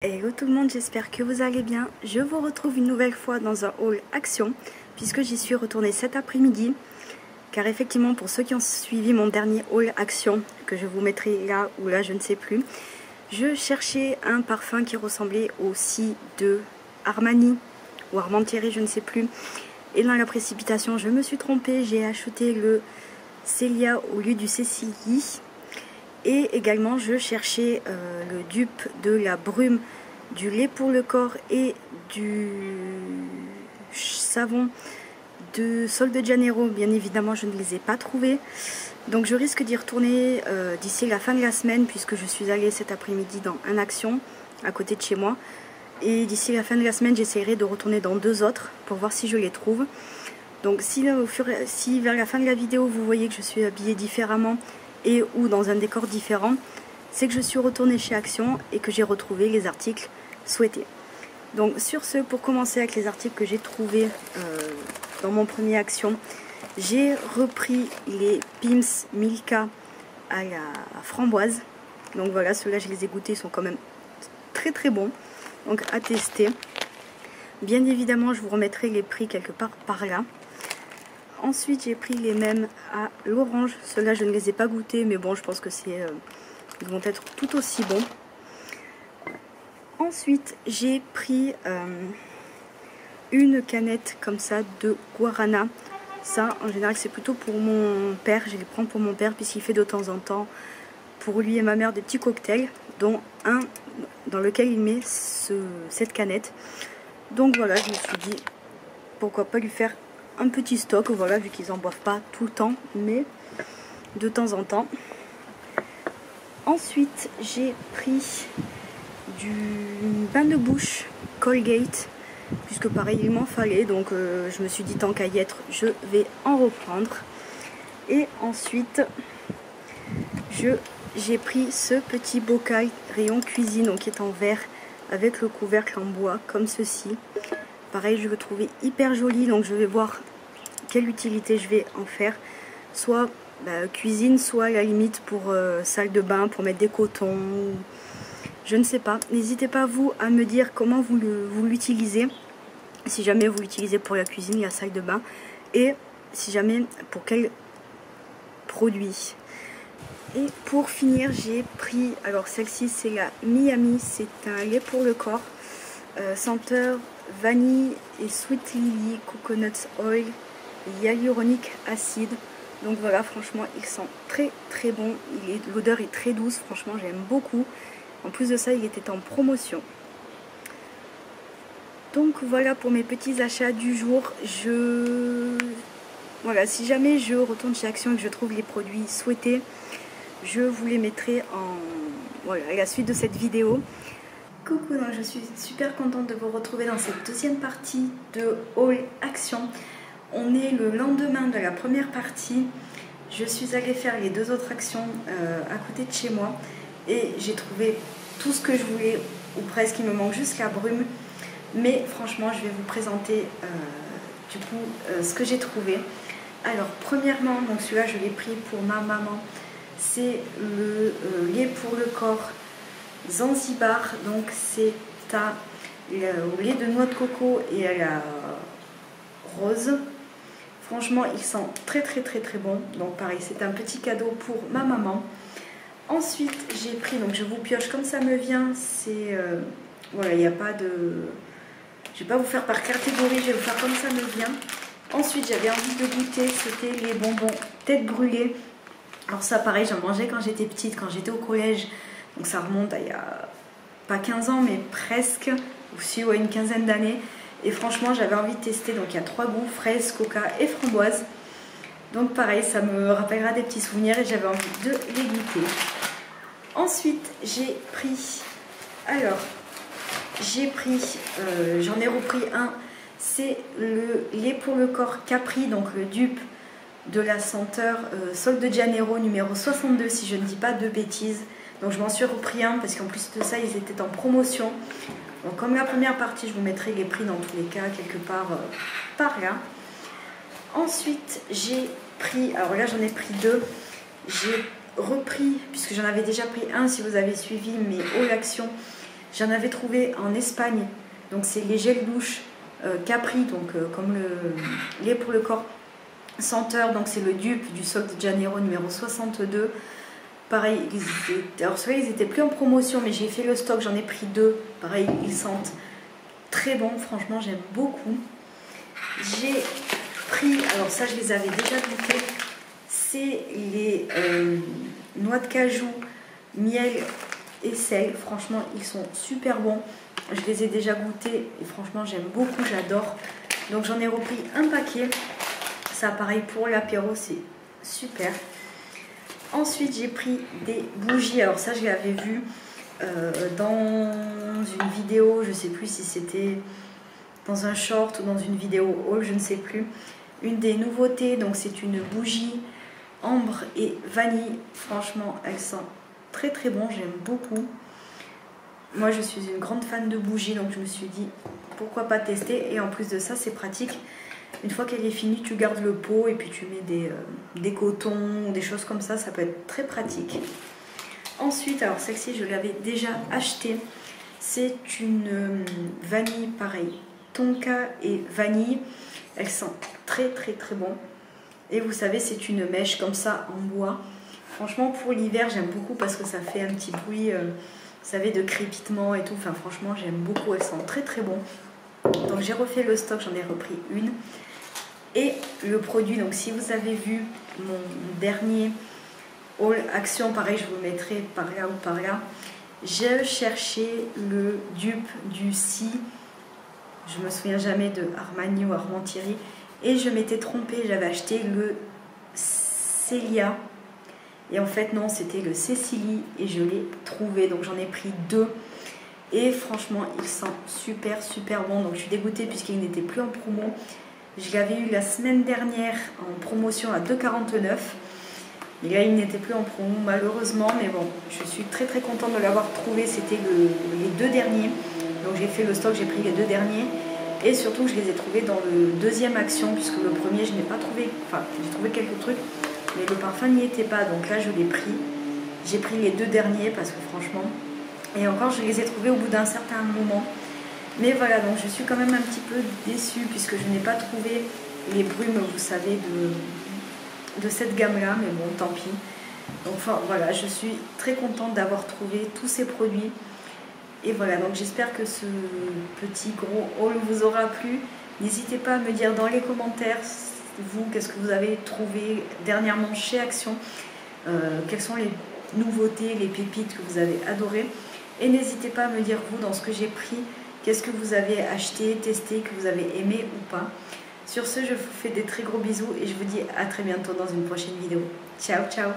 Hello tout le monde, j'espère que vous allez bien. Je vous retrouve une nouvelle fois dans un haul action puisque j'y suis retournée cet après-midi. Car effectivement, pour ceux qui ont suivi mon dernier haul action, que je vous mettrai là ou là, je ne sais plus, je cherchais un parfum qui ressemblait aussi de Armani ou Armentières, je ne sais plus. Et dans la précipitation, je me suis trompée, j'ai acheté le Célia au lieu du Cécilie. Et également je cherchais le dupe de la brume, du lait pour le corps et du savon de Sol de Janeiro. Bien évidemment je ne les ai pas trouvés, donc je risque d'y retourner d'ici la fin de la semaine, puisque je suis allée cet après-midi dans un action à côté de chez moi. Et d'ici la fin de la semaine j'essaierai de retourner dans deux autres pour voir si je les trouve. Donc si vers la fin de la vidéo vous voyez que je suis habillée différemment et ou dans un décor différent, c'est que je suis retournée chez Action et que j'ai retrouvé les articles souhaités. Donc sur ce, pour commencer avec les articles que j'ai trouvés dans mon premier Action, j'ai repris les Pims Milka à la framboise. Donc voilà, ceux-là je les ai goûtés, ils sont quand même très très bons, donc à tester. Bien évidemment je vous remettrai les prix quelque part par là. Ensuite j'ai pris les mêmes à l'orange. Ceux-là je ne les ai pas goûtés, mais bon je pense que ils vont être tout aussi bons. Ensuite j'ai pris une canette comme ça de guarana. Ça en général c'est plutôt pour mon père, je les prends pour mon père puisqu'il fait de temps en temps pour lui et ma mère des petits cocktails, dont un dans lequel il met cette canette. Donc voilà, je me suis dit pourquoi pas lui faire un petit stock, voilà, vu qu'ils en boivent pas tout le temps, mais de temps en temps. Ensuite j'ai pris du bain de bouche Colgate, puisque pareil il m'en fallait, donc je me suis dit tant qu'à y être je vais en reprendre. Et ensuite j'ai pris ce petit bocal rayon cuisine, donc qui est en verre avec le couvercle en bois comme ceci. Pareil, je le trouvais hyper joli, donc je vais voir quelle utilité je vais en faire. Soit cuisine, soit à la limite pour salle de bain, pour mettre des cotons. Je ne sais pas. N'hésitez pas vous à me dire comment vous l'utilisez. Si jamais vous l'utilisez pour la cuisine, la salle de bain. Et si jamais pour quel produit. Et pour finir, j'ai pris, alors celle-ci c'est la Miami, c'est un lait pour le corps. Senteur vanille et sweet lily, coconut oil, hyaluronique acide. Donc voilà, franchement ils sont très très bons. L'odeur est très douce, franchement j'aime beaucoup. En plus de ça, il était en promotion. Donc voilà pour mes petits achats du jour. Voilà, si jamais je retourne chez Action et que je trouve les produits souhaités, je vous les mettrai à la suite de cette vidéo. Coucou, donc je suis super contente de vous retrouver dans cette deuxième partie de haul action. On est le lendemain de la première partie. Je suis allée faire les deux autres actions à côté de chez moi et j'ai trouvé tout ce que je voulais, ou presque. Il me manque juste la brume, mais franchement je vais vous présenter ce que j'ai trouvé. Alors premièrement, donc celui-là je l'ai pris pour ma maman, c'est le lait pour le corps Zanzibar, donc c'est au lait de noix de coco et à la rose. Franchement ils sont très très très très bons, donc pareil c'est un petit cadeau pour ma maman. Ensuite j'ai pris, donc je vous pioche comme ça me vient, c'est voilà, il n'y a pas de, je vais pas vous faire par catégorie, je vais vous faire comme ça me vient. Ensuite j'avais envie de goûter, c'était les bonbons tête brûlée. Alors ça pareil j'en mangeais quand j'étais petite, quand j'étais au collège. Donc ça remonte à il y a pas 15 ans mais presque, aussi ouais, une quinzaine d'années. Et franchement j'avais envie de tester, donc il y a 3 goûts, fraise, coca et framboise. Donc pareil, ça me rappellera des petits souvenirs et j'avais envie de les goûter. Ensuite j'ai pris, j'en ai repris un, c'est le lait pour le corps Capri, donc le dupe de la senteur Sol de Janeiro numéro 62 si je ne dis pas de bêtises. Donc je m'en suis repris un parce qu'en plus de ça ils étaient en promotion. Donc comme la première partie je vous mettrai les prix dans tous les cas quelque part par là. Ensuite j'ai pris, alors là j'en ai pris deux. J'ai repris, puisque j'en avais déjà pris un si vous avez suivi mes haul action, J'en avais trouvé en Espagne, donc c'est les gels douche Capri, donc comme le lait pour le corps senteur, donc c'est le dupe du Sol de Janeiro numéro 62. Pareil, alors ceux-là ils étaient plus en promotion, mais j'ai fait le stock, j'en ai pris 2. Pareil, ils sentent très bon, franchement j'aime beaucoup. J'ai pris, alors ça je les avais déjà goûtés, c'est les noix de cajou, miel et sel. Franchement ils sont super bons, je les ai déjà goûtés et franchement j'aime beaucoup, j'adore. Donc j'en ai repris un paquet, ça pareil pour l'apéro, c'est super. Ensuite j'ai pris des bougies, alors ça je l'avais vu dans une vidéo, je sais plus si c'était dans un short ou dans une vidéo haul, je ne sais plus. Une des nouveautés, donc c'est une bougie ambre et vanille. Franchement, elle sent très très bon, j'aime beaucoup. Moi je suis une grande fan de bougies, donc je me suis dit pourquoi pas tester. Et en plus de ça, c'est pratique. Une fois qu'elle est finie, tu gardes le pot et puis tu mets des cotons, des choses comme ça peut être très pratique. Ensuite, alors celle-ci je l'avais déjà achetée. C'est une vanille pareil, tonka et vanille. Elle sent très très très bon. Et vous savez, c'est une mèche comme ça en bois. Franchement pour l'hiver j'aime beaucoup parce que ça fait un petit bruit, vous savez, de crépitement et tout. Enfin franchement j'aime beaucoup, elle sent très très bon. Donc j'ai refait le stock, j'en ai repris une. Et le produit, donc si vous avez vu mon dernier haul action, pareil je vous mettrai par là ou par là. J'ai cherché le dupe du Si, je me souviens jamais de Armani ou Armand Thierry, et je m'étais trompée, j'avais acheté le Célia et en fait non, c'était le Cécilie et je l'ai trouvé, donc j'en ai pris 2 et franchement il sent super super bon. Donc je suis dégoûtée puisqu'il n'était plus en promo. Je l'avais eu la semaine dernière en promotion à 2,49 €. Et là il n'était plus en promo malheureusement, mais bon, je suis très très contente de l'avoir trouvé. C'était les 2 derniers, donc j'ai fait le stock, j'ai pris les 2 derniers. Et surtout je les ai trouvés dans le deuxième action, puisque le premier je n'ai pas trouvé, enfin j'ai trouvé quelques trucs, mais le parfum n'y était pas, donc là je l'ai pris. J'ai pris les 2 derniers parce que franchement, et encore je les ai trouvés au bout d'un certain moment. Mais voilà, donc je suis quand même un petit peu déçue puisque je n'ai pas trouvé les brumes, vous savez, de cette gamme-là, mais bon, tant pis. Donc enfin, voilà, je suis très contente d'avoir trouvé tous ces produits. Et voilà, donc j'espère que ce petit gros haul vous aura plu. N'hésitez pas à me dire dans les commentaires, vous, qu'est-ce que vous avez trouvé dernièrement chez Action. Quelles sont les nouveautés, les pépites que vous avez adorées. Et n'hésitez pas à me dire, vous, dans ce que j'ai pris, qu'est-ce que vous avez acheté, testé, que vous avez aimé ou pas. Sur ce, je vous fais des très gros bisous et je vous dis à très bientôt dans une prochaine vidéo. Ciao, ciao!